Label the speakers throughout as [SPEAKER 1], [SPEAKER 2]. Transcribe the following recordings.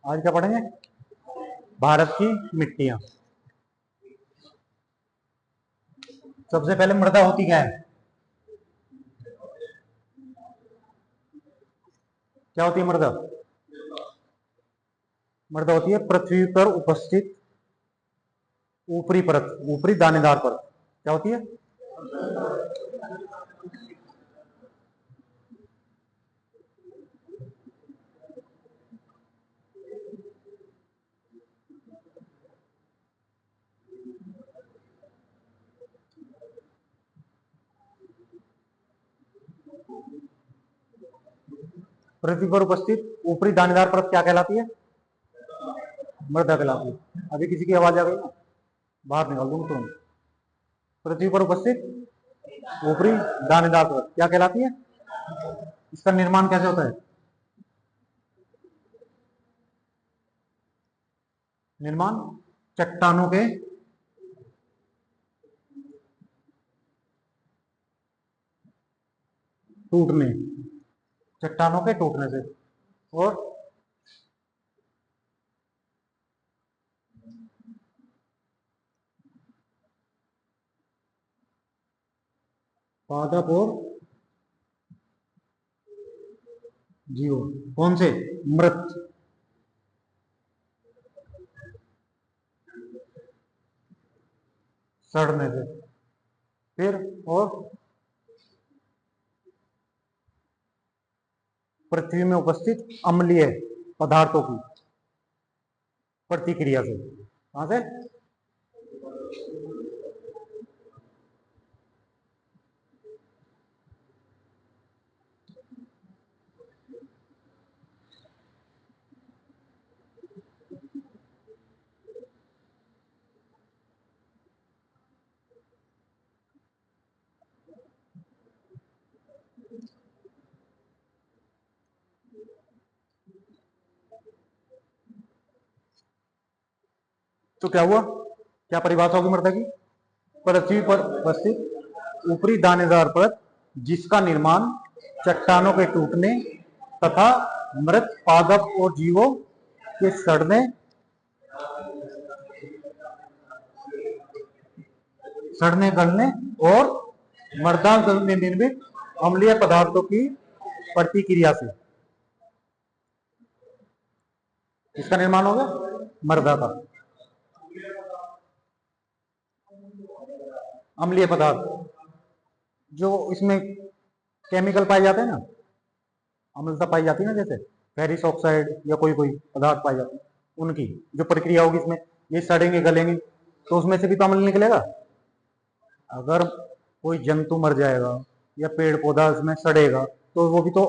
[SPEAKER 1] आज क्या पढ़ेंगे? भारत की मिट्टियां। सबसे पहले मृदा होती क्या है? क्या होती है मृदा? मृदा होती है पृथ्वी पर उपस्थित ऊपरी परत, ऊपरी दानेदार परत। क्या होती है? पृथ्वी पर उपस्थित ऊपरी दानेदार परत क्या कहलाती है? मृदा कहलाती है। अभी किसी की आवाज आ गई ना, बाहर निकाल दूंगा तुरंत। पृथ्वी पर उपस्थित ऊपरी दानेदार परत क्या कहलाती है? इसका निर्माण कैसे होता है? निर्माण चट्टानों के टूटने, चट्टानों के टूटने से। और पादप और जीव। कौन से? मृत, सड़ने से। फिर और पृथ्वी में उपस्थित अम्लीय पदार्थों की प्रतिक्रिया से। कहां से? तो क्या हुआ? क्या परिभाषा होगी मृदा की? पृथ्वी पर उपस्थित ऊपरी दानेदार परत जिसका निर्माण चट्टानों के टूटने तथा मृत पादप और जीवों के सड़ने गलने और मृदा में निर्मित अम्लीय पदार्थों की प्रतिक्रिया से इसका निर्माण होगा मृदा का। अम्लीय पदार्थ जो इसमें केमिकल पाए जाते हैं ना, अम्लता पाई जाती है ना, जैसे फेरिस ऑक्साइड या कोई कोई पदार्थ पाए जाते हैं, उनकी जो प्रक्रिया होगी इसमें, ये सड़ेंगे गलेंगे तो उसमें से भी तो अम्ल निकलेगा। अगर कोई जंतु मर जाएगा या पेड़ पौधा उसमें सड़ेगा तो वो भी तो,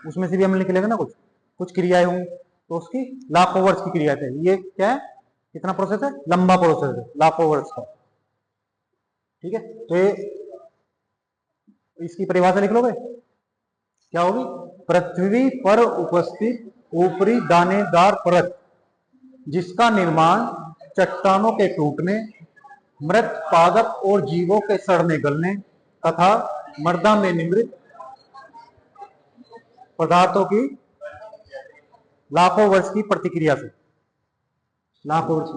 [SPEAKER 1] उसमें से भी अम्ल निकलेगा ना, कुछ कुछ क्रियाएं होंगी। तो उसकी लाखों वर्ष की क्रिया है। ये क्या है? कितना प्रोसेस है? लंबा प्रोसेस है, लाखों वर्ष का। ठीक है, तो ये इसकी परिभाषा लिख लोगे, क्या होगी? पृथ्वी पर उपस्थित ऊपरी दानेदार परत जिसका निर्माण चट्टानों के टूटने, मृत पादप और जीवों के सड़ने गलने तथा मृदा में निर्मित पदार्थों की लाखों वर्ष की प्रतिक्रिया से। लाखों वर्ष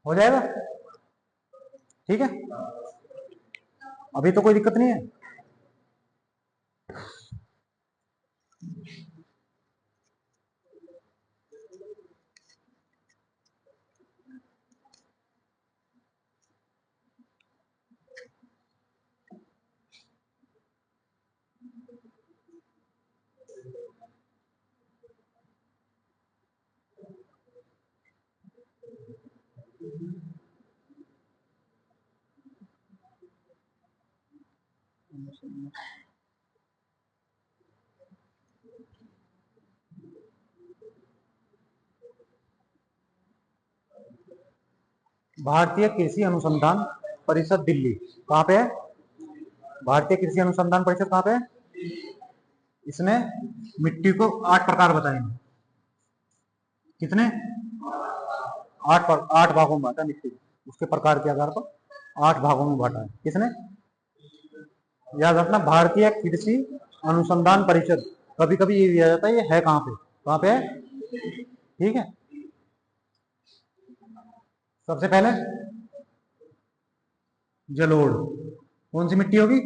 [SPEAKER 1] हो जाएगा। ठीक है, अभी तो कोई दिक्कत नहीं है। भारतीय कृषि अनुसंधान परिषद दिल्ली कहाँ पे है? भारतीय कृषि अनुसंधान परिषद कहाँ पे है? इसने मिट्टी को 8 प्रकार बताए हैं। कितने? आठ भागों में बांटा मिट्टी, उसके प्रकार के आधार पर 8 भागों में बांटा है। किसने? याद रखना, भारतीय कृषि अनुसंधान परिषद। कभी कभी ये दिया जाता है, ये है कहाँ पे है? ठीक है, सबसे पहले जलोढ़। कौन सी मिट्टी होगी?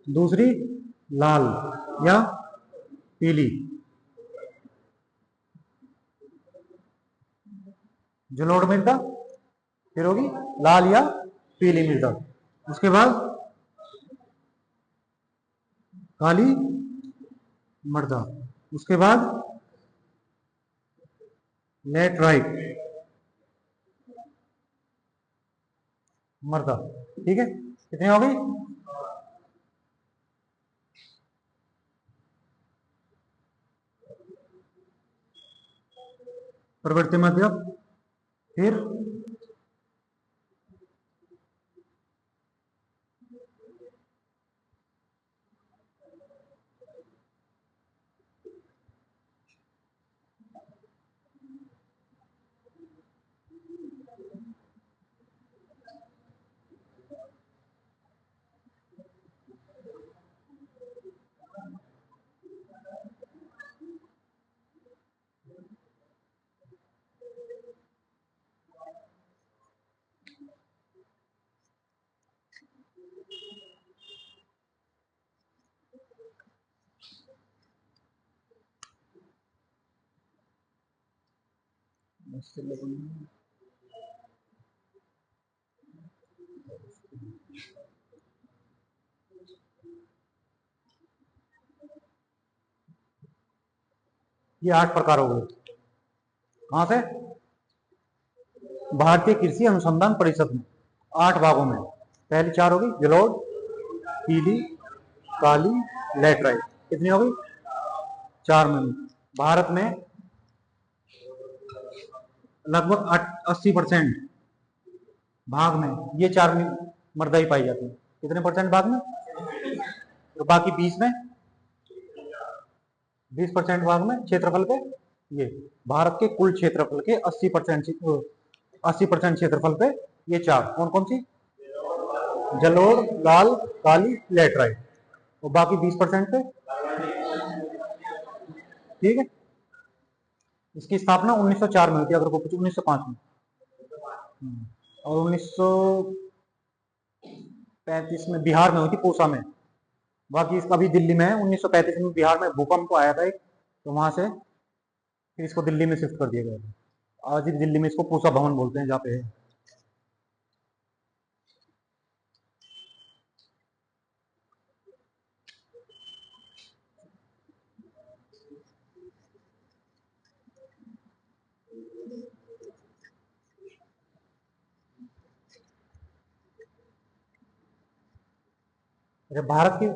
[SPEAKER 1] दूसरी लाल या पीली, जलोढ़ मृदा, फिर होगी लाल या पीली मृदा। उसके बाद काली मृदा, उसके बाद लेटराइट मृदा। ठीक है, कितनी हो गई? प्रवृत्ति मध्य, फिर ये 8 प्रकार हो गए। कहां से? भारतीय कृषि अनुसंधान परिषद में 8 भागों में। पहली 4 होगी जलोढ़, पीली, काली, लेटराइट। कितनी होगी? 4 में। भारत में लगभग 80% भाग में ये 4 मृदा ही पाई जाती है। कितने परसेंट भाग में? तो बाकी 20 में, 20% भाग में क्षेत्रफल पे, ये भारत के कुल क्षेत्रफल के 80% क्षेत्रफल पे ये 4। कौन कौन सी? जलोढ़, लाल, काली, लेटराइट। और बाकी 20% पे, ठीक है। इसकी स्थापना 1904 में हुई थी, अगर को कुछ 1905 में, और 1935 में बिहार में हुई थी, पूसा में। बाकी इसका भी दिल्ली में है। 1935 में बिहार में भूकंप आया था एक, तो वहां से फिर इसको दिल्ली में शिफ्ट कर दिया गया था। आज भी दिल्ली में इसको पूसा भवन बोलते हैं, जहाँ पे है। भारत की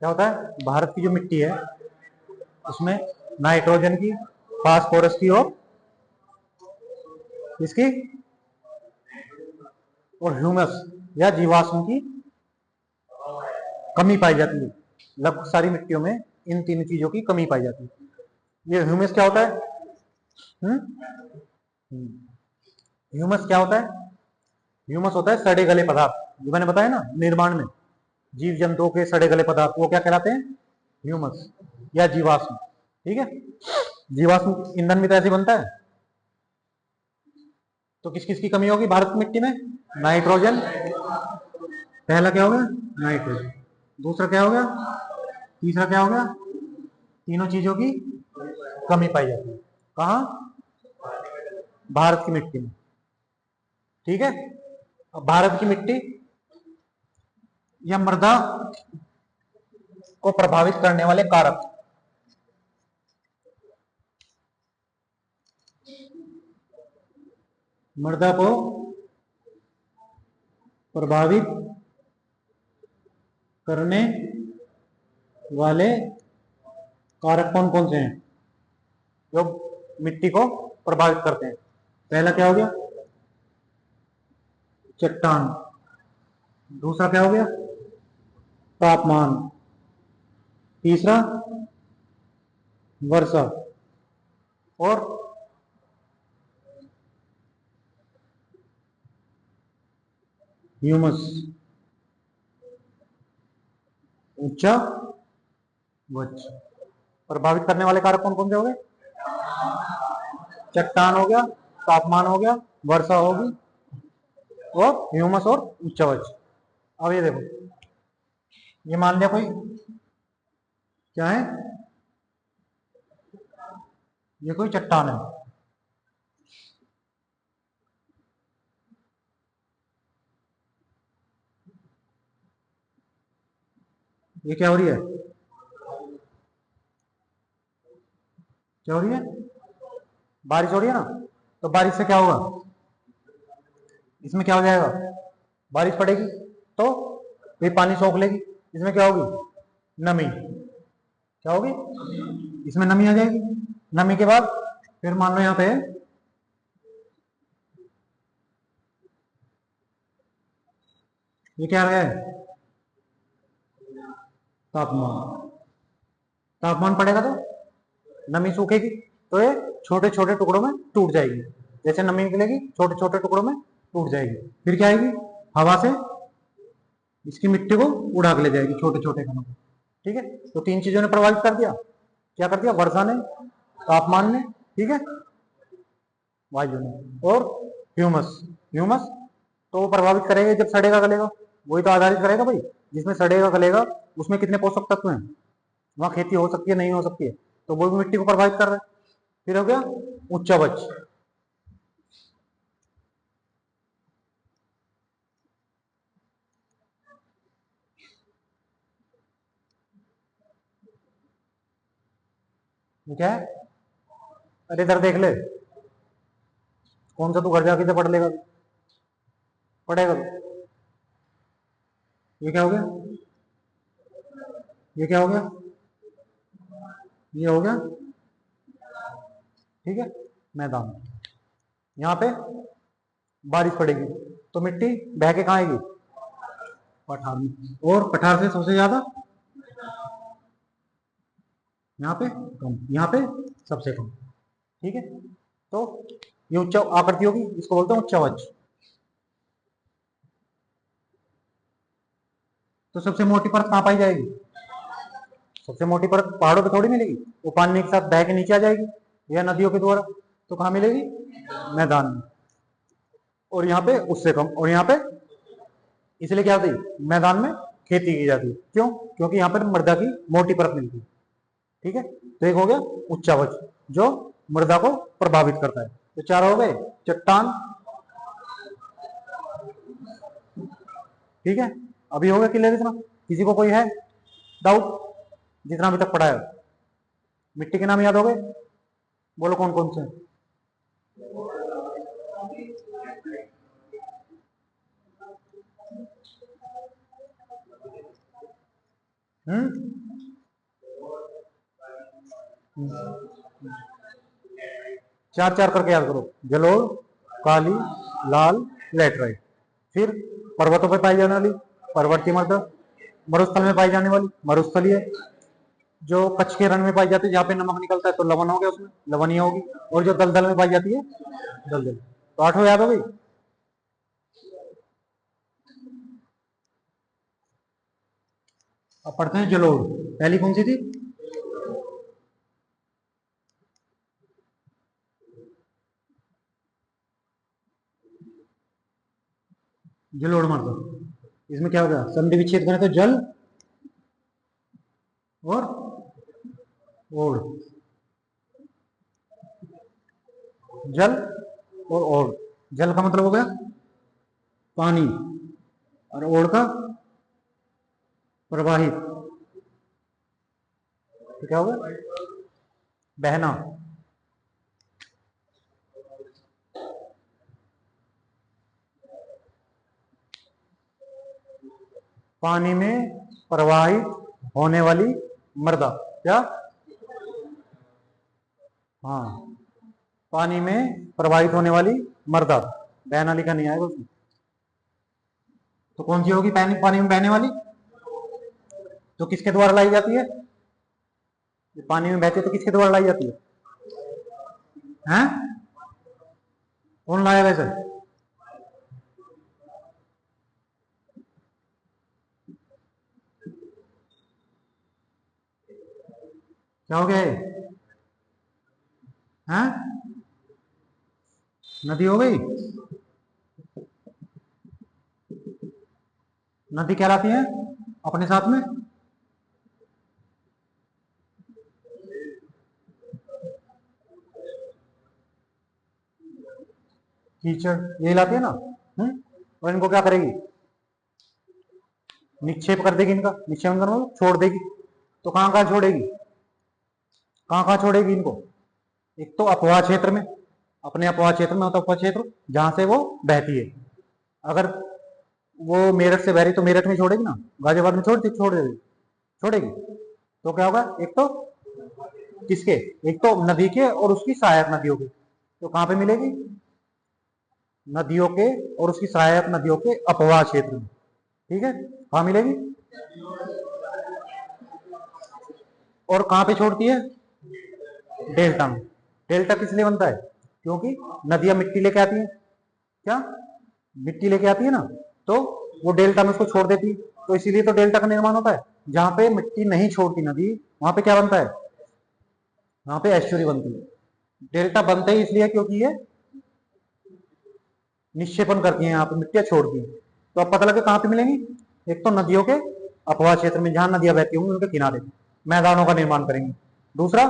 [SPEAKER 1] क्या होता है? भारत की जो मिट्टी है उसमें नाइट्रोजन की, फास्फोरस की और इसकी और ह्यूमस या जीवाश्म की कमी पाई जाती है। लगभग सारी मिट्टियों में इन तीन चीजों की कमी पाई जाती है। ये ह्यूमस क्या होता है? ह्यूमस क्या होता है? ह्यूमस होता है सड़े गले पदार्थ, जो मैंने बताया ना निर्माण में जीव जंतुओं के सड़े गले पदार्थ, वो क्या कहलाते हैं? ह्यूमस या जीवाश्म। ठीक है, जीवाश्म ईंधन भी तो ऐसे बनता है। तो किस किस की कमी होगी भारत की मिट्टी में? नाइट्रोजन, पहला क्या हो गया? नाइट्रोजन। दूसरा क्या हो गया? तीसरा क्या हो गया? तीनों चीजों की कमी पाई जाती है। कहा? भारत की मिट्टी में। ठीक है, अब भारत की मिट्टी या मृदा को प्रभावित करने वाले कारक। मृदा को प्रभावित करने वाले कारक कौन कौन से हैं जो मिट्टी को प्रभावित करते हैं? पहला क्या हो गया? चट्टान। दूसरा क्या हो गया? तापमान। तीसरा वर्षा। और ह्यूमस, ऊंचा वच। प्रभावित करने वाले कारक कौन कौन से हो गए? चट्टान हो गया, तापमान हो गया, वर्षा होगी और ह्यूमस और उच्च वच। अब ये देखो, ये मान लिया कोई क्या है, ये कोई चट्टान है। ये क्या हो रही है? क्या हो रही है? बारिश हो रही है ना। तो बारिश से क्या होगा? इसमें क्या हो जाएगा? बारिश पड़ेगी तो ये पानी सोख लेगी। इसमें क्या होगी? नमी। क्या होगी? इसमें नमी आ जाएगी। नमी के बाद फिर मान लो यहाँ पे ये क्या है? तापमान। तापमान पड़ेगा तो नमी सूखेगी तो ये छोटे छोटे टुकड़ों में टूट जाएगी। जैसे नमी निकलेगी छोटे छोटे टुकड़ों में टूट जाएगी। फिर क्या आएगी? हवा से इसकी मिट्टी को उड़ा के ले जाएगी छोटे छोटे कणों को। ठीक है, तो तीन चीजों ने प्रभावित कर दिया। क्या कर दिया? वर्षा ने, तापमान ने, ठीक है, वायु ने और ह्यूमस। ह्यूमस तो वो प्रभावित करेगा जब सड़ेगा गलेगा, वही तो आधारित करेगा भाई। जिसमें सड़ेगा गलेगा उसमें कितने पोषक तत्व हैं, वहां खेती हो सकती है नहीं हो सकती है, तो वो भी मिट्टी को प्रभावित कर रहा है। फिर हो गया उच्च वच। क्या है? अरे इधर देख ले, कौन सा तू घर जाके से पढ़ लेगा? पढ़ेगा तू? ये क्या हो गया? ये क्या हो गया? ये हो गया, ठीक है, मैदान। यहाँ पे बारिश पड़ेगी तो मिट्टी बह के कहाँ आएगी? पठार में। और पठार से सबसे ज्यादा यहाँ पे कम, यहाँ पे सबसे कम। ठीक है, तो ये उच्च आकृति होगी, इसको बोलते हैं उच्चवच। तो सबसे मोटी परत कहाँ पाई जाएगी? सबसे मोटी परत पहाड़ों पे थोड़ी मिलेगी, वो पानी के साथ बह के नीचे आ जाएगी या नदियों के द्वारा। तो कहाँ मिलेगी? मैदान में। और यहाँ पे उससे कम। और यहाँ पे इसलिए क्या होती है? मैदान में खेती की जाती है। क्यों? क्योंकि यहाँ पर मृदा की मोटी परत मिलती है। ठीक है, तो एक हो गया उच्चावच जो मृदा को प्रभावित करता है। तो चार हो गए, चट्टान, ठीक है। अभी हो गया क्लियर इतना? किसी को कोई है डाउट? जितना अभी तक पढ़ा है मिट्टी के नाम याद हो गए? बोलो कौन कौन से? हम्म, चार चार करके याद करो। जलोढ़, काली, लाल, लेटराइट। फिर पर्वतों पर पाई जाने वाली पर्वतीय मृदा, मरुस्थल में पाई जाने वाली मरुस्थलीय, जो कच्छ के रण में पाई जाती है जहाँ पे नमक निकलता है तो लवण हो गया, उसमें लवणीय होगी। और जो दलदल में पाई जाती है दलदल। तो आठों याद हो गई। अब पढ़ते हैं जलोढ़। पहली कौन सी थी? जलोढ़ मृदा। इसमें क्या होगा? संधि विच्छेद करें तो जल और ओढ़। जल और ओढ़। जल का मतलब हो गया पानी और ओढ़ का प्रवाहित, तो क्या होगा? बहना। पानी में प्रवाहित होने वाली मृदा, क्या? हाँ, पानी में प्रवाहित होने वाली मृदा, बहना लिखा नहीं आएगा उसमें। तो कौन सी होगी पानी पानी में बहने वाली? तो किसके द्वारा लाई जाती है? पानी में बहती है तो किसके द्वारा लाई जाती है? हैं? कौन लाया वैसे? क्या हो गया ये? हैं? नदी हो गई? नदी क्या लाती है अपने साथ में? कीचड़, ये लाती है ना। और इनको क्या करेगी? निक्षेप कर देगी, इनका निक्षेपण करो, छोड़ देगी। तो कहां कहां छोड़ेगी? कहां कहां छोड़ेगी इनको? एक तो अपवाह क्षेत्र में, अपने अपवाह क्षेत्र में होता है अपवाह क्षेत्र, जहां से वो बहती है। अगर वो मेरठ से बह रही तो मेरठ में छोड़ेगी ना, गाजियाबाद में छोड़ देगी, छोड़ेगी। तो क्या होगा? एक तो किसके, एक तो नदी के और उसकी सहायक नदियों के। तो कहां पे मिलेगी? नदियों के और उसकी सहायक नदियों के अपवाह क्षेत्र में। ठीक है, कहां मिलेगी? और कहां पे छोड़ती है? डेल्टा में। डेल्टा किस लिए बनता है? क्योंकि नदियां मिट्टी लेके आती हैं, क्या? मिट्टी लेके आती है ना, तो वो डेल्टा में उसको छोड़ देती है। तो इसीलिए तो डेल्टा का निर्माण होता है। जहां पे मिट्टी नहीं छोड़ती नदी, वहां पे क्या बनता है? वहां पे एस्चुरी बनती है। डेल्टा बनते ही इसलिए क्योंकि ये निक्षेपण करती है, यहाँ पे मिट्टियां छोड़ती है। तो अब पता लगे कहां पे मिलेंगी? एक तो नदियों के अपवाह क्षेत्र में, जहां नदियां बहती होंगी उनके किनारे मैदानों का निर्माण करेंगे। दूसरा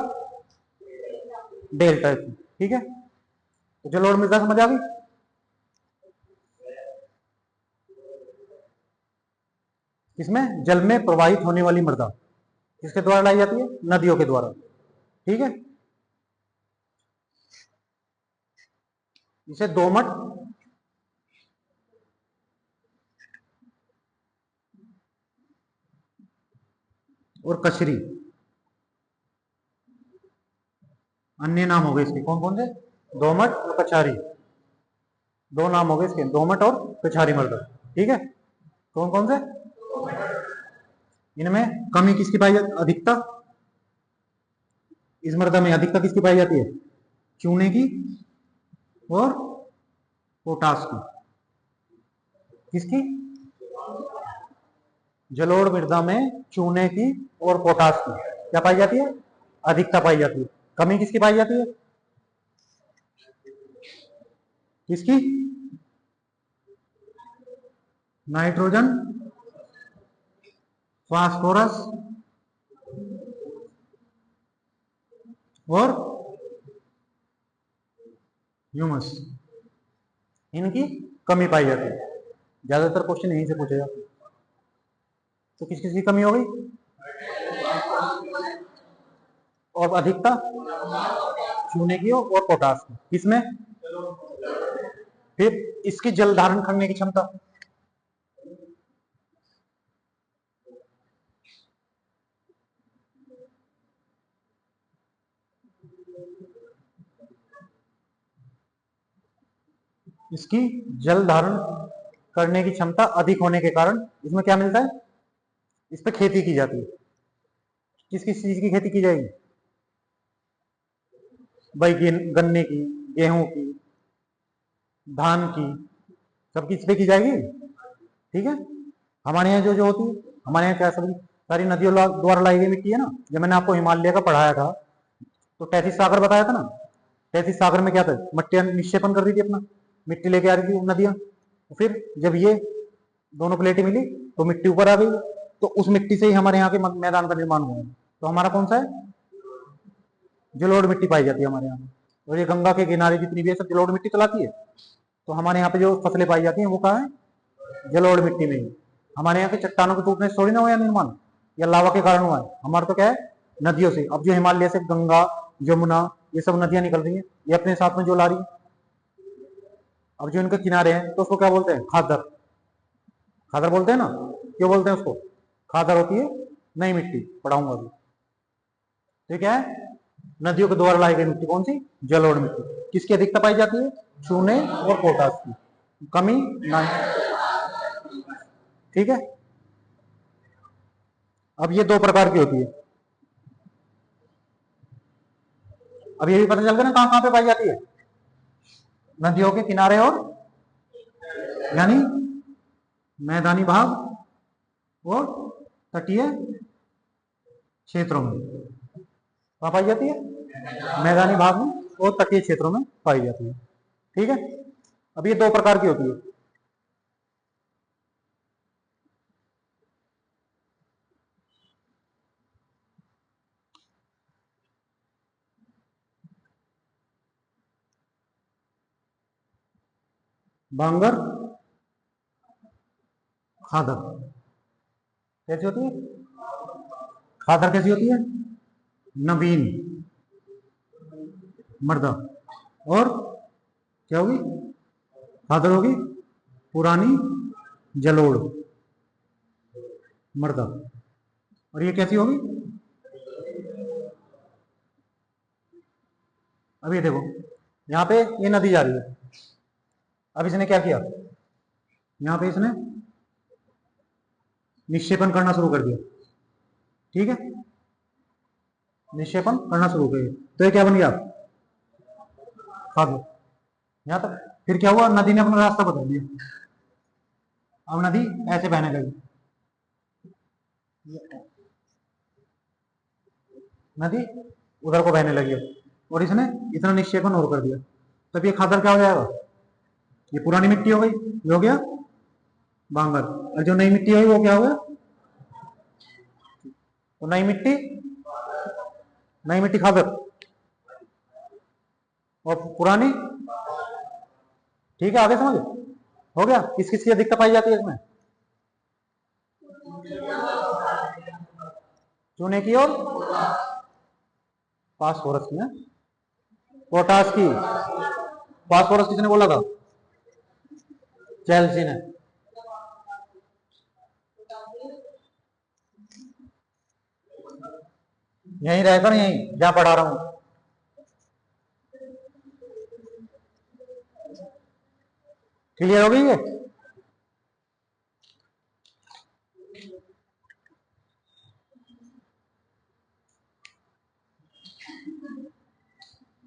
[SPEAKER 1] डेल्टा। ठीक है, तो जलोढ़ मृदा समझ आ गई। इसमें जल में प्रवाहित होने वाली मृदा किसके द्वारा लाई जाती है? नदियों के द्वारा। ठीक है, इसे दोमट और कचरी, अन्य नाम हो गए इसके। कौन कौन से? दोमट और कछारी, दो नाम हो गए इसके, दोमट और कछारी मृदा। ठीक है, कौन कौन से? इनमें कमी किसकी पाई जाती? अधिकता। इस मृदा में अधिकता किसकी पाई जाती है? चूने की और पोटास की। किसकी? जलोढ़ मृदा में चूने की और पोटास की क्या पाई जाती है? अधिकता पाई जाती है। कमी किसकी पाई जाती है? किसकी? नाइट्रोजन, फास्फोरस और ह्यूमस, इनकी कमी पाई जाती है। ज्यादातर क्वेश्चन यहीं से पूछे जाते हैं। तो किस किस की कमी हो गई? और अधिकता चूने की और पोटास की। किसमें? फिर इसकी जल धारण करने की क्षमता, इसकी जल धारण करने की क्षमता अधिक होने के कारण इसमें क्या मिलता है? इस पे खेती की जाती है। किस किस चीज की खेती की जाएगी? भाई गन्ने की, गेहूं की, धान की, सब किस पे की जाएगी? ठीक है, हमारे यहाँ जो जो होती है, हमारे यहाँ क्या सभी सारी नदियों द्वारा लाई गई मिट्टी है ना। जब मैंने आपको हिमालय का पढ़ाया था तो तैतीस सागर बताया था ना। तैतीस सागर में क्या था? मिट्टियां निक्षेपण कर रही थी अपना, मिट्टी लेके आ रही थी नदियां। तो फिर जब ये दोनों प्लेटें मिली तो मिट्टी ऊपर आ गई। तो उस मिट्टी से ही हमारे यहाँ के मैदान का निर्माण हुआ है। तो हमारा कौन सा है? जलोढ़ मिट्टी पाई जाती है हमारे यहाँ। और ये गंगा के किनारे जितनी भी है सब जलोढ़ मिट्टी चलाती है। तो हमारे यहाँ पे जो फसलें पाई जाती हैं वो कहाँ है? जलोढ़ मिट्टी में ही। हमारे यहाँ के चट्टानों के टूटने से थोड़ी ना हुआ निर्माण, या लावा के कारण हुआ है। हमारा तो क्या है, नदियों से। अब जो हिमालय से गंगा, यमुना, ये सब नदियां निकल रही हैं, ये अपने साथ में जो ला रही है। अब जो इनके किनारे हैं तो उसको क्या बोलते हैं, खादर। खादर बोलते हैं ना, क्यों बोलते हैं उसको? खादर होती है नई मिट्टी, पढ़ाऊंगा अभी। तो क्या है, नदियों के द्वारा लाई गई मिट्टी, कौन सी? जलोढ़ मिट्टी। किसकी अधिकता पाई जाती है? चूने और पोटास की कमी ना। ठीक है। अब ये दो प्रकार की होती है। अब ये भी पता चल गया ना कहां कहां पे पाई जाती है, नदियों के किनारे और यानी मैदानी भाग और तटीय क्षेत्रों में। कहां पाई जाती है? मैदानी भाग में और तटीय क्षेत्रों में पाई जाती है। ठीक है। अब ये दो प्रकार की होती है। बांगर, खादर। कैसी होती है खादर? कैसी होती है? नवीन, मृदा। और क्या होगी? खादर होगी पुरानी, जलोढ़, मृदा। और ये कैसी होगी? अब ये देखो, यहाँ पे ये नदी जा रही है। अब इसने क्या किया, यहाँ पे इसने निक्षेपण करना शुरू कर दिया। ठीक है, निक्षेपण करना शुरू कर दिया, तो ये क्या बन गया? खादर। यहाँ तक। फिर क्या हुआ, नदी ने अपना रास्ता बदल दिया। अब नदी ऐसे बहने लगी। नदी उधर को बहने लगी और इसने इतना निक्षेपण और कर दिया। तब ये खादर क्या हो जाएगा? ये पुरानी मिट्टी हो गई, ये हो गया बांगर। और जो नई मिट्टी हुई वो क्या हो गया? तो नई मिट्टी, नई मिट्टी खादर और पुरानी। ठीक है, आगे समझ हो गया। किस किस की अधिकता पाई जाती है इसमें? चूने की और फास्फोरस की है, पोटास की। फास्फोरस किसने बोला था? चेल्सी ने। यहीं रहकर, यहीं जहां पढ़ा रहा हूं। क्लियर हो गई है?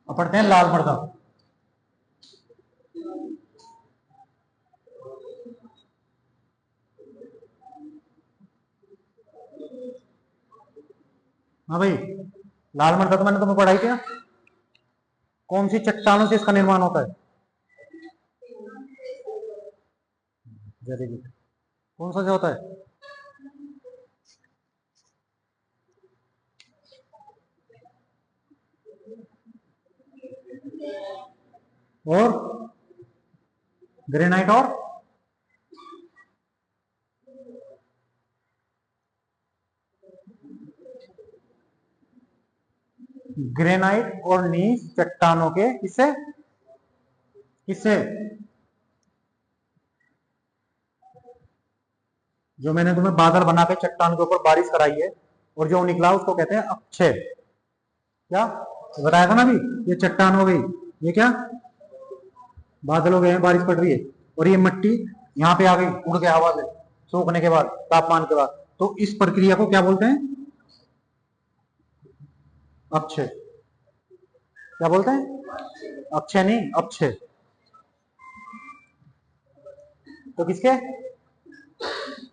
[SPEAKER 1] अब पढ़ते हैं लाल मृदा। हाँ भाई, लाल मृदा तो मैंने तुम्हें पढ़ाई थी ना। कौन सी चट्टानों से इसका निर्माण होता है? Very good. कौन सा से होता है? और ग्रेनाइट और ग्रेनाइट और नीस चट्टानों के किससे? किससे? जो मैंने तुम्हें बादल बना के चट्टान के ऊपर बारिश कराई है और जो निकला उसको कहते हैं अक्षय। क्या बताया था ना अभी? ये चट्टान हो गई, ये क्या बादल हो गए हैं, बारिश पड़ रही है। और ये मिट्टी यहाँ पे आ गई उड़ के हवा से, सूखने के बाद, तापमान के बाद। तो इस प्रक्रिया को क्या बोलते हैं? अक्षय। क्या बोलते हैं? अक्षय नहीं, अक्षय। तो किसके?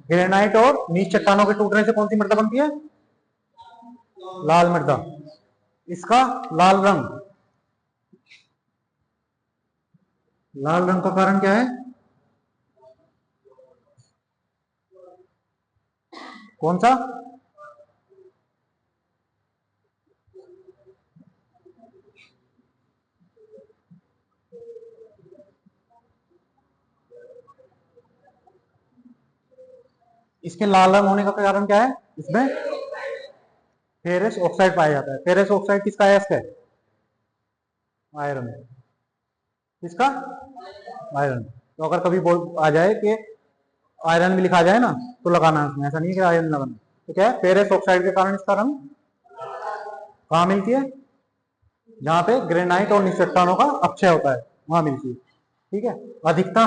[SPEAKER 1] ग्रेनाइट और नीच चट्टानों के टूटने से कौन सी मृदा बनती है? लाल मृदा। इसका लाल रंग, लाल रंग का कारण क्या है? कौन सा? इसके लाल रंग होने का कारण क्या है? इसमें फेरस ऑक्साइड पाया जाता है। फेरस ऑक्साइड किसका है? इसका आयरन। किसका? आयरन। तो अगर कभी बोल आ जाए कि आयरन भी लिखा जाए ना, तो लगाना उसमें, ऐसा नहीं है कि आयरन लगाना। तो क्या है? फेरस ऑक्साइड के कारण इसका रंग कहाँ मिलती है? जहां पे ग्रेनाइट और चट्टानों का अपक्षय होता है, वहां मिलती है। ठीक है। अधिकता,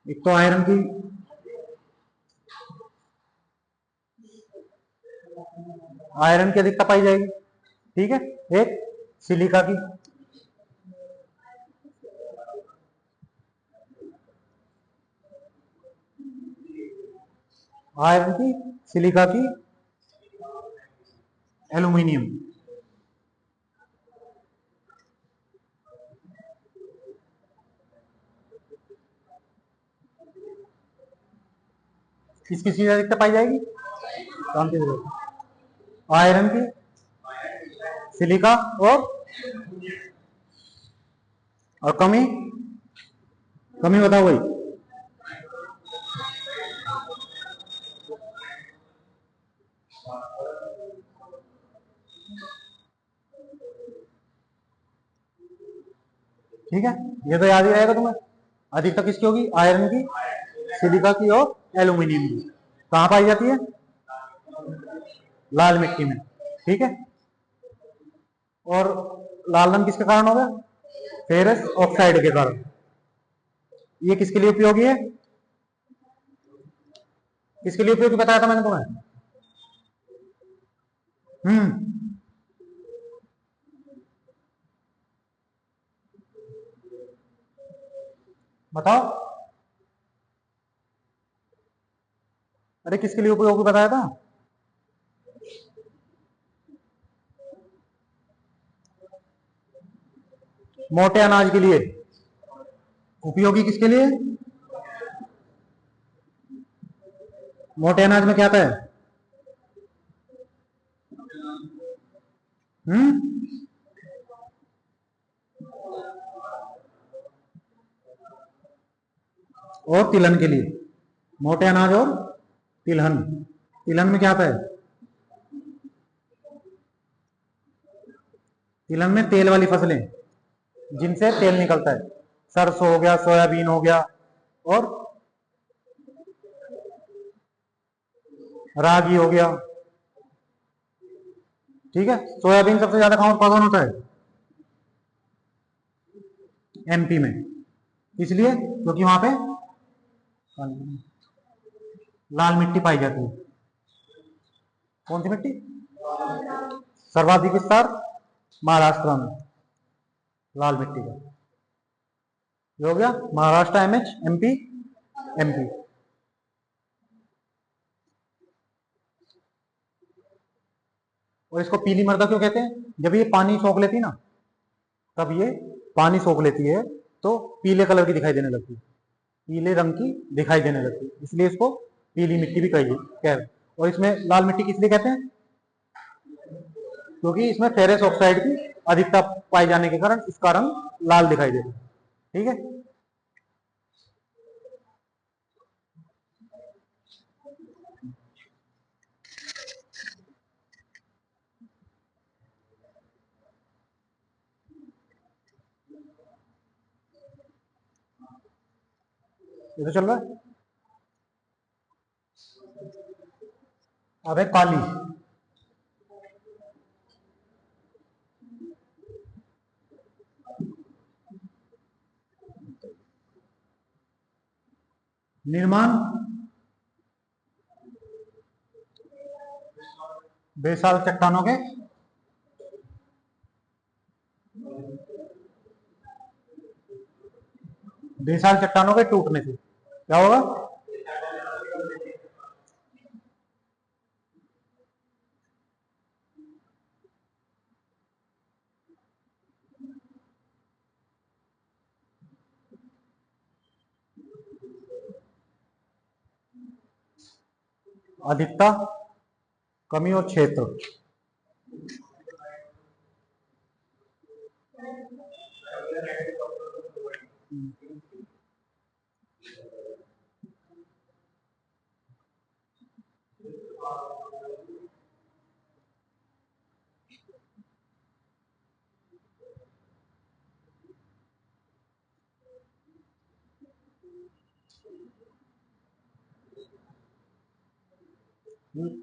[SPEAKER 1] एक तो आयरन की, आयरन की अधिकता पाई जाएगी। ठीक है। एक सिलिका की, आयरन की, सिलिका की, एल्यूमिनियम। किस किस चीज अधिकता पाई जाएगी? शांति से बोलो। आयरन की, सिलिका और कमी, कमी बताओ भाई। ठीक है, ये तो याद ही रहेगा तुम्हें। अधिकता किसकी होगी? आयरन की, सिलिका की और एल्यूमिनियम की। कहां पाई जाती है? लाल मिट्टी में। ठीक है। और लाल रंग किसके कारण होगा? फेरस ऑक्साइड के कारण। ये किसके लिए उपयोगी है? किसके लिए उपयोगी बताया था मैंने तुम्हें? हम्म, बताओ। अरे किसके लिए उपयोगी बताया था? मोटे अनाज के लिए। उपयोगी किसके लिए? मोटे अनाज में क्या आता है? हम्म, और तिलहन के लिए। मोटे अनाज और तिलहन। तिलहन में क्या आता है? तिलहन में तेल वाली फसलें, जिनसे तेल निकलता है। सरसों हो गया, सोयाबीन हो गया, और रागी हो गया। ठीक है। सोयाबीन सबसे ज्यादा कहां उत्पादन होता है? एमपी में। इसलिए क्योंकि वहां पे लाल मिट्टी पाई जाती है। कौन सी मिट्टी? सर्वाधिक विस्तार महाराष्ट्र में, लाल मिट्टी का। ये हो गया महाराष्ट्र, एमएच, एमपी, एमपी। और इसको पीली मृदा क्यों कहते हैं? जब ये पानी सोख लेती है ना, तब ये पानी सोख लेती है, तो पीले कलर की दिखाई देने लगती है, पीले रंग की दिखाई देने लगती है, इसलिए इसको पीली मिट्टी भी कही कह। और इसमें लाल मिट्टी किस लिए कहते हैं? क्योंकि इसमें फेरस ऑक्साइड की अधिकता पाए जाने के कारण इसका रंग लाल दिखाई देता है। ठीक है। ये तो चल रहा है। अब है काली। निर्माण बेसाल चट्टानों के, बेसाल चट्टानों के टूटने से क्या होगा? अधिकता, कमी और क्षेत्र।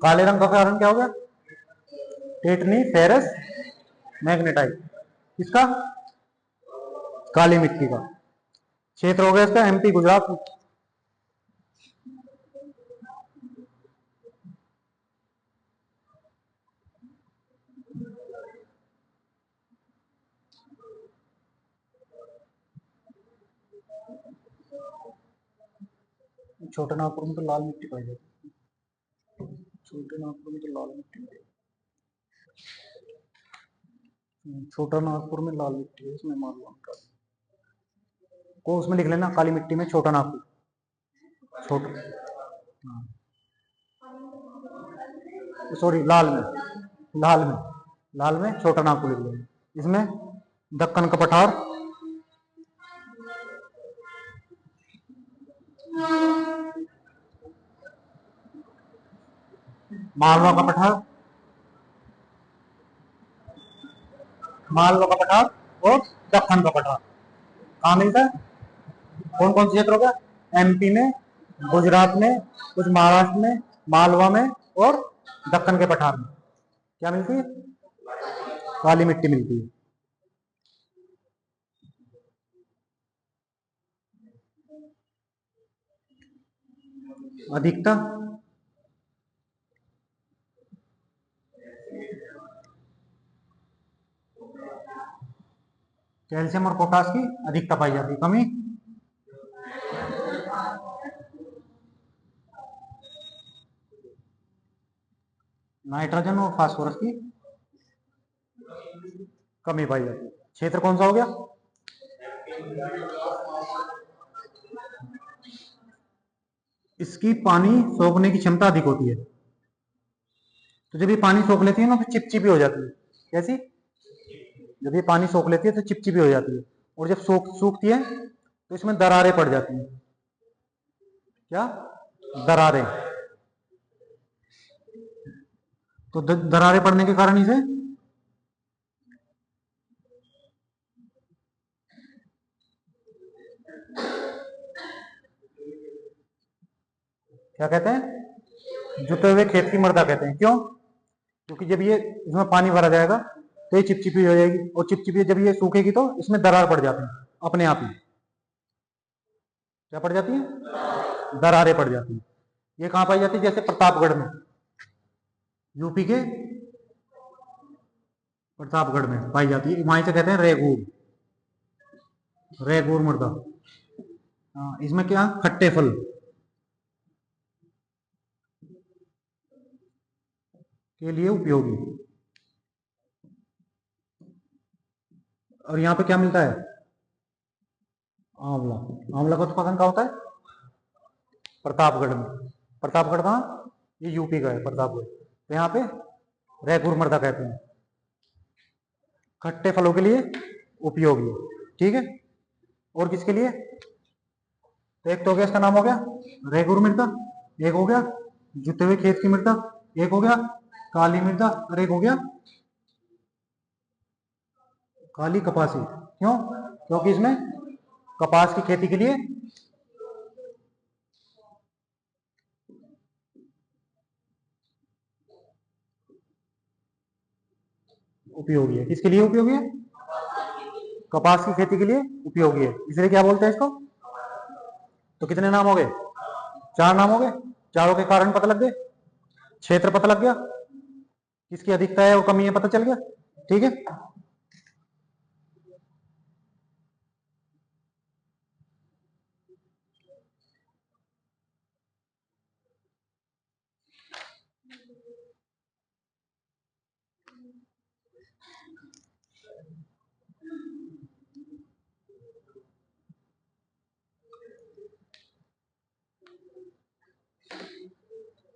[SPEAKER 1] काले रंग का कारण क्या हो गया? Tetani ferrous magnetite. किसका? काली मिट्टी का। क्षेत्र हो गया इसका एमपी गुजरात। छोटे नागपुर में तो लाल मिट्टी पाई जाती है। छोटे नागपुर में तो लाल मिट्टी, छोटा नागपुर में लाल मिट्टी है, इसमें मालवा को उसमें लिख लेना, काली मिट्टी में छोटा नागपुर। छोटा, सॉरी लाल में, लाल में, लाल में छोटा नागपुर लिख लेना। इसमें दक्कन का पठार, मालवा का पठार, मालवा का पठार और दक्कन का पठार कहाँ मिलता है? कौन कौन से क्षेत्र हो गया? एमपी में, गुजरात में, कुछ महाराष्ट्र में, मालवा में और दक्कन के पठार में क्या मिलती है? काली मिट्टी मिलती है। अधिकता कैल्शियम और पोटास की अधिकता पाई जाती है। कमी नाइट्रोजन और फास्फोरस की कमी पाई जाती है। क्षेत्र कौन सा हो गया? इसकी पानी सोखने की क्षमता अधिक होती है। तो जब ये पानी सोख लेती है ना तो चिपचिपी हो जाती है। कैसी? जब ये पानी सोख लेती है तो चिपचिपी हो जाती है, और जब सूखती है तो इसमें दरारें पड़ जाती हैं। क्या? दरारें। तो दरारें पड़ने के कारण इसे क्या कहते हैं? जुते हुए खेत की मृदा कहते हैं। क्यों? क्योंकि जब ये इसमें पानी भरा जाएगा तो ये चिपचिपी हो जाएगी, और चिपचिपी जब ये सूखेगी तो इसमें दरार पड़ जाती है अपने आप ही। क्या पड़ जाती है? दरारें पड़ जाती है। ये कहां पाई जाती है? जैसे प्रतापगढ़ में, यूपी के प्रतापगढ़ में पाई जाती है। वहीं से कहते हैं रेगूर, रेगूर मृदा। इसमें क्या? खट्टे फल के लिए उपयोगी। और यहाँ पे क्या मिलता है? आंवला। आंवला का उत्पादन कहाँ होता है? प्रतापगढ़ में। प्रतापगढ़ कहाँ? ये यूपी का है प्रतापगढ़। तो यहाँ पे रैगुर मृदा कहते हैं। खट्टे फलों के लिए उपयोगी। ठीक है। और किसके लिए? तो एक तो हो गया, इसका नाम हो गया रेगुर मृदा, एक हो गया जुते हुए खेत की मृदा, एक हो गया काली मृदा, और एक हो गया काली कपासी। क्यों? क्योंकि इसमें कपास की खेती के लिए उपयोगी है। किसके लिए उपयोगी है? कपास की खेती के लिए उपयोगी है, इसलिए क्या बोलते हैं इसको? तो कितने नाम हो गए? 4 नाम हो गए। चारों के कारण पता लग गए, क्षेत्र पता लग गया, किसकी अधिकता है और कमी है पता चल गया। ठीक है।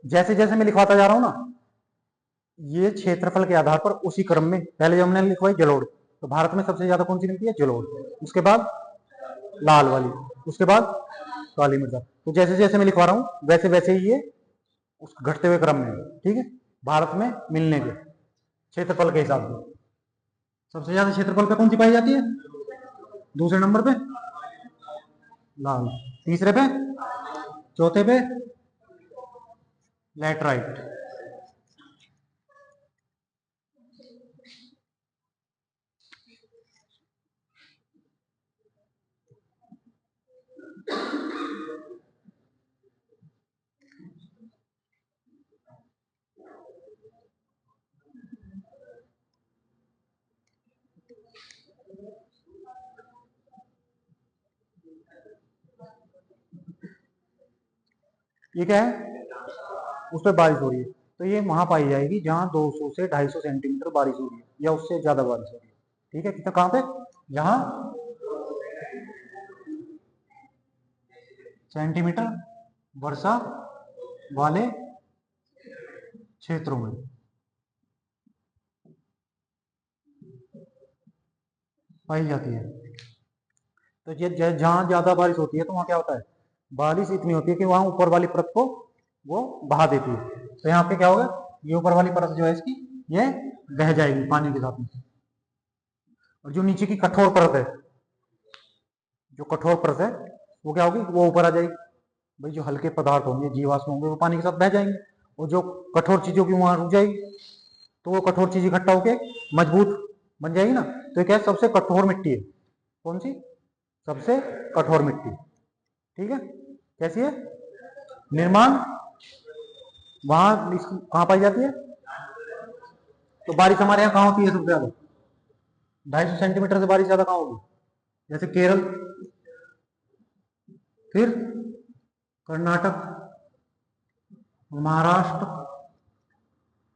[SPEAKER 1] जैसे जैसे मैं लिखवाता जा रहा हूं ना, ये क्षेत्रफल के आधार पर उसी क्रम में, पहले जो हमने लिखवाई जलोढ़, तो भारत में सबसे ज्यादा कौन सी मिलती है? जलोढ़। उसके बाद लाल वाली, उसके बाद काली मृदा। तो जैसे जैसे मैं लिखवा रहा हूं वैसे वैसे ही ये उस घटते हुए क्रम में, ठीक है, भारत में मिलने के क्षेत्रफल के हिसाब से सबसे ज्यादा क्षेत्रफल पे कौन सी पाई जाती है? दूसरे नंबर पे लाल, तीसरे पे चौथे पे लैटराइट। ये क्या है, उस पर बारिश हो रही है, तो ये वहां पाई जाएगी जहां 200 से 250 सेंटीमीटर बारिश हो रही है या उससे ज्यादा बारिश हो रही है। ठीक है, कितना, कहां पे, जहां सेंटीमीटर वर्षा वाले क्षेत्रों में पाई जाती है। तो ये जहां ज्यादा बारिश होती है तो वहां क्या होता है, बारिश इतनी होती है कि वहां ऊपर वाली परत को वो बहा देती है। तो यहाँ पे क्या होगा, ये ऊपर वाली परत जो है इसकी, ये बह जाएगी पानी के साथ में, और जो नीचे की कठोर परत है, जो कठोर परत है वो क्या होगी, वो ऊपर आ जाएगी। भाई जो हल्के पदार्थ होंगे, जीवाश्म होंगे, वो पानी के साथ बह जाएंगे, और जो कठोर चीजों की वहां रुक जाएगी, तो वो कठोर चीज इकट्ठा होके मजबूत बन जाएगी ना। तो क्या है, सबसे कठोर मिट्टी है, कौन सी, सबसे कठोर मिट्टी। ठीक है, कैसी है, निर्माण वहां कहां पाई जाती है। तो बारिश हमारे यहाँ कहां होती है सबसे ज्यादा, 250 सेंटीमीटर से बारिश ज्यादा कहां होगी, जैसे केरल, फिर कर्नाटक, महाराष्ट्र,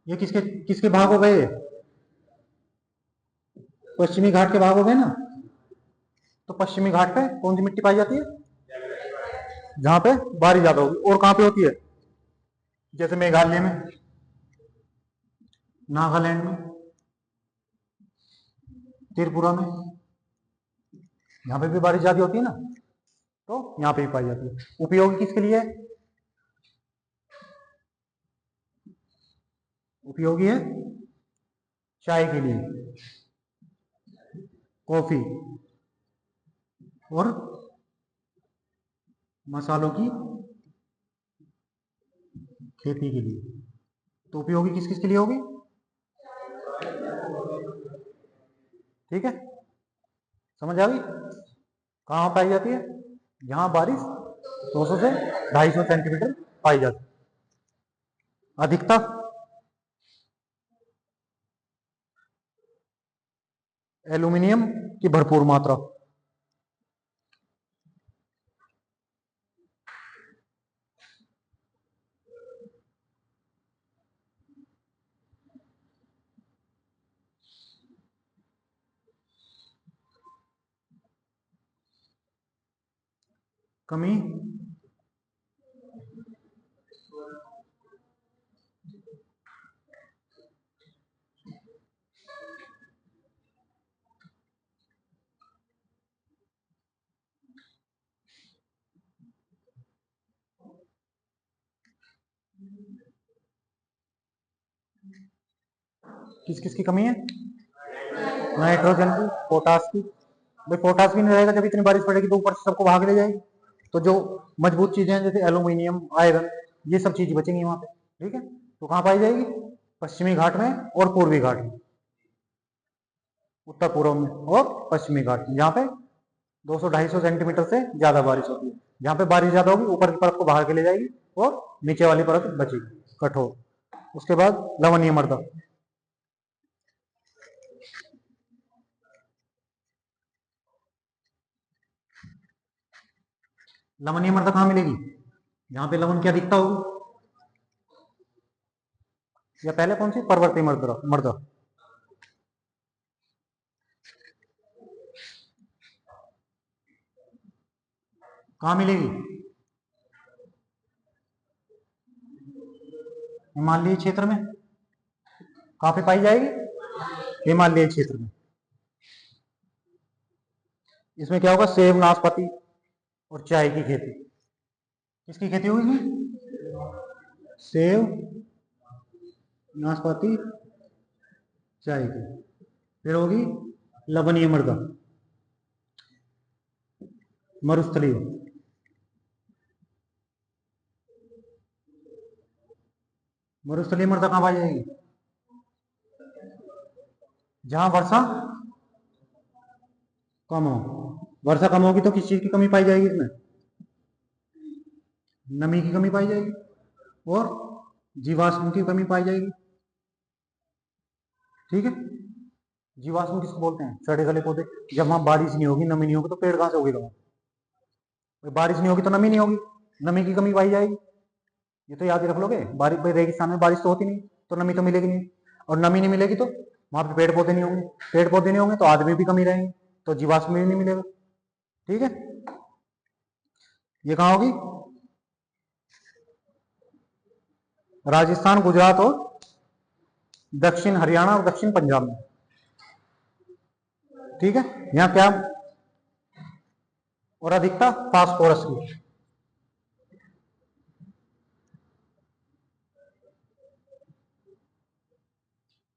[SPEAKER 1] ये किसके किसके भाग हो गए, पश्चिमी घाट के भाग हो गए ना। तो पश्चिमी घाट पे कौन सी मिट्टी पाई जाती है, जहां पे बारिश ज्यादा होगी। और कहां पे होती है, जैसे मेघालय में, नागालैंड में, त्रिपुरा में, यहाँ पे भी बारिश ज्यादा होती है ना, तो यहाँ पे भी पाई जाती है। उपयोगी किसके लिए है, उपयोगी है चाय के लिए, कॉफी और मसालों की खेती के लिए। तो उपयोगी किस किस के लिए होगी, ठीक है, समझ आ गई। कहाँ पाई जाती है, जहां बारिश 200 से 250 सेंटीमीटर पाई जाती है। अधिकता, एल्यूमिनियम की भरपूर मात्रा, कमी, किस किस की कमी है, नाइट्रोजन की, पोटास की। भाई पोटास भी नहीं रहेगा जब इतनी बारिश पड़ेगी तो ऊपर से सबको भाग ले जाएगी। तो जो मजबूत चीजें हैं जैसे एल्यूमिनियम, आयरन, ये सब चीजें बचेंगी वहां पे। ठीक है, तो कहाँ पाई जाएगी, पश्चिमी घाट में और पूर्वी घाट में, उत्तर पूर्व में और पश्चिमी घाट में, जहाँ पे 200-250 सेंटीमीटर से ज्यादा बारिश होती है। जहाँ पे बारिश ज्यादा होगी ऊपर की परत को बाहर के ले जाएगी और नीचे वाली परत बचेगी कठोर। उसके बाद लवणीय मृदा, लवणीय मृदा कहाँ मिलेगी, जहाँ पे लवण की अधिकता होगी। या पहले कौन सी, पर्वतीय मृदा, मृदा, कहाँ मिलेगी, हिमालयी क्षेत्र में। कहाँ पे पाई जाएगी, हिमालयी क्षेत्र में। इसमें क्या होगा, सेब, नाशपाती और चाय की खेती। किसकी खेती होगी इसमें, सेब, नाशपाती, चाय की। फिर होगी लवणीय मृदा, मरुस्थलीय, मरुस्थलीय मृदा कहाँ पाई जाएगी? जहां वर्षा कम हो। वर्षा कम होगी तो किस चीज की कमी पाई जाएगी इसमें? नमी की कमी पाई जाएगी और जीवाश्म की कमी पाई जाएगी। ठीक है। जीवाश्म किसको बोलते हैं? सड़े गले पौधे। जब वहां बारिश नहीं होगी, नमी नहीं होगी, तो पेड़ कहां से उगेगा? बारिश नहीं होगी तो नमी नहीं होगी, नमी की कमी पाई जाएगी। ये तो याद ही रख लोगे। बारिश भाई, रेगिस्तान में बारिश तो होती नहीं, तो नमी तो मिलेगी नहीं, और नमी नहीं मिलेगी तो वहां पे पेड़ पौधे नहीं होंगे, पेड़ पौधे नहीं होंगे तो आदमी भी कमी रहेंगे, तो जीवाश्म भी नहीं मिलेगा। ठीक है। ये कहाँ होगी? राजस्थान, गुजरात और दक्षिण हरियाणा और दक्षिण पंजाब में। ठीक है। यहाँ क्या और अधिकता फास्फोरस की।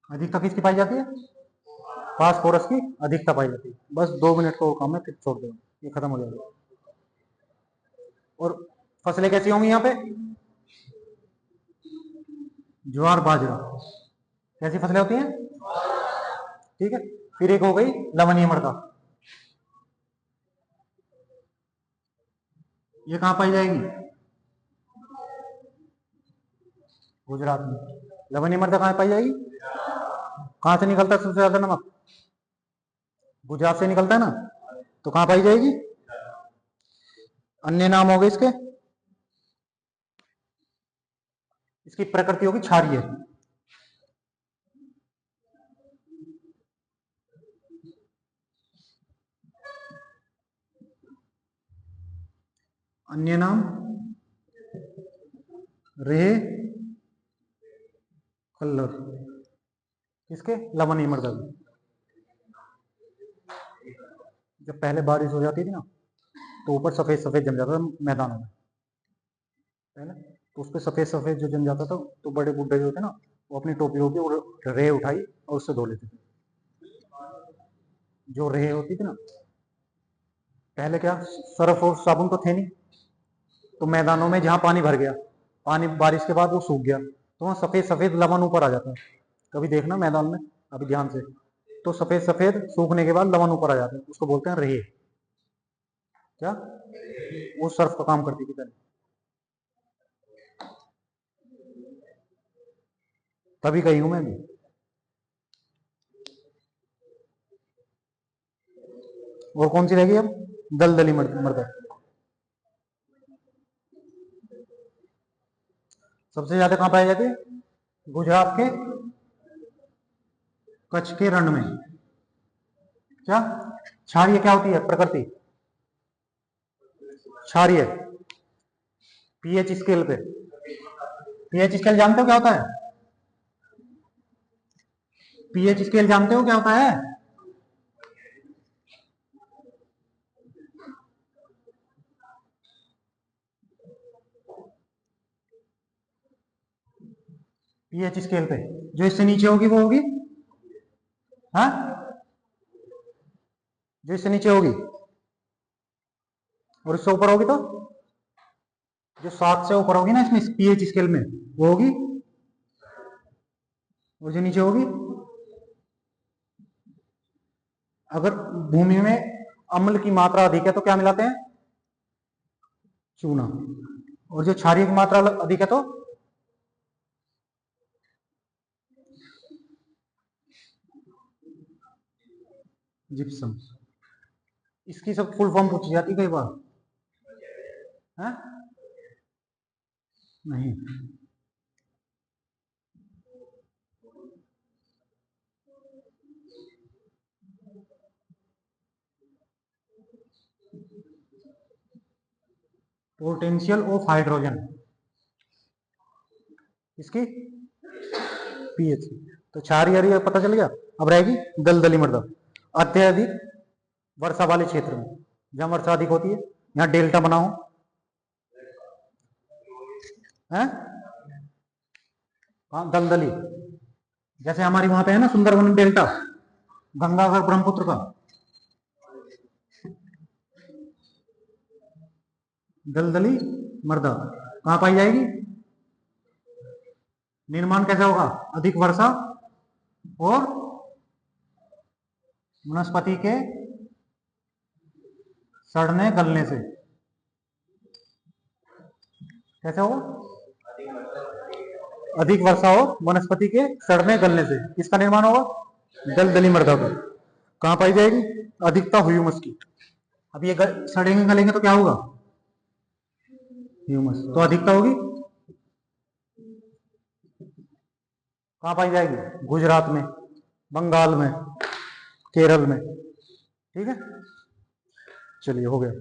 [SPEAKER 1] अधिकता किसकी पाई जाती है? फास्फोरस की अधिकता पाई जाती है। बस 2 मिनट का काम है, फिर छोड़ दो, ये खत्म हो जाएगा। और फसलें कैसी होंगी यहाँ पे? ज्वार बाजरा। कैसी फसलें होती हैं? ठीक है। फिर एक हो गई लवणीय मृदा। ये कहां पाई जाएगी? गुजरात में। लवणीय मृदा कहां पाई जाएगी? कहां से निकलता है सबसे ज्यादा नमक? गुजरात से निकलता है ना, तो कहां पाई जाएगी? अन्य नाम हो गए इसके। इसकी प्रकृति होगी क्षारीय। अन्य नाम रेह कल्लर। किसके? लवणीय मृदा की। जब पहले बारिश हो जाती थी ना, तो ऊपर सफेद सफेद जम जाता था मैदानों में पहले, तो उस पर सफेद सफेद जो जम जाता था, तो बड़े बुड्ढे जो थे ना, वो अपनी टोपी होती और रेह उठाई और उससे धो लेते थे। जो रेह होती थी ना, पहले क्या सर्फ और साबुन तो थे नहीं, तो मैदानों में जहां पानी भर गया, पानी बारिश के बाद वो सूख गया, तो वहां सफेद सफेद लवण ऊपर आ जाता है। कभी देखना मैदान में, अभी ध्यान से, तो सफेद सफेद सूखने के बाद लवण ऊपर आ जाते हैं, उसको बोलते हैं रेह। क्या? वो सर्फ का काम करती थी पहले, तभी कही हूं मैं भी। और कौन सी रहेगी अब? दलदली मृदा। सबसे ज्यादा कहां पाई जाती है? गुजरात के कच्छ के रण में। क्या? क्षारीय क्या होती है प्रकृति? क्षारीय। पीएच स्केल पे। पीएच स्केल जानते हो क्या होता है? पीएच स्केल जानते हो क्या होता है? पीएच स्केल पे जो इससे नीचे होगी वो होगी, हाँ, जो इससे नीचे होगी, और इससे ऊपर होगी तो, जो 7 से ऊपर होगी ना इसमें पीएच स्केल में, वो होगी, और जो नीचे होगी, अगर भूमि में अम्ल की मात्रा अधिक है तो क्या मिलाते हैं? चूना। और जो क्षारीय की मात्रा अधिक है तो जिप्सम। इसकी सब फुल फॉर्म पूछी जाती है कई बार, है? नहीं। पोटेंशियल ऑफ हाइड्रोजन, इसकी पीएच। तो क्षारीय पता चल गया। अब रहेगी दलदली मृदा। अत्यधिक वर्षा वाले क्षेत्र में, जहां वर्षा अधिक होती है, यहाँ डेल्टा बना हो, है? हाँ, दलदली। जैसे हमारी वहां पे है ना सुंदरवन डेल्टा, गंगाघर ब्रह्मपुत्र का। दलदली मृदा कहां पाई जाएगी? निर्माण कैसे होगा? अधिक वर्षा और वनस्पति के सड़ने गलने से। कैसे होगा? अधिक वर्षा और वनस्पति के सड़ने गलने से किसका निर्माण होगा? दलदली मृदा का। कहां पाई जाएगी? अधिकता ह्यूमस की। अब ये सड़ेंगे गलेंगे तो क्या होगा? ह्यूमस। तो अधिकता होगी कहां पाई जाएगी? गुजरात में, बंगाल में, केरल में। ठीक है, चलिए हो गया।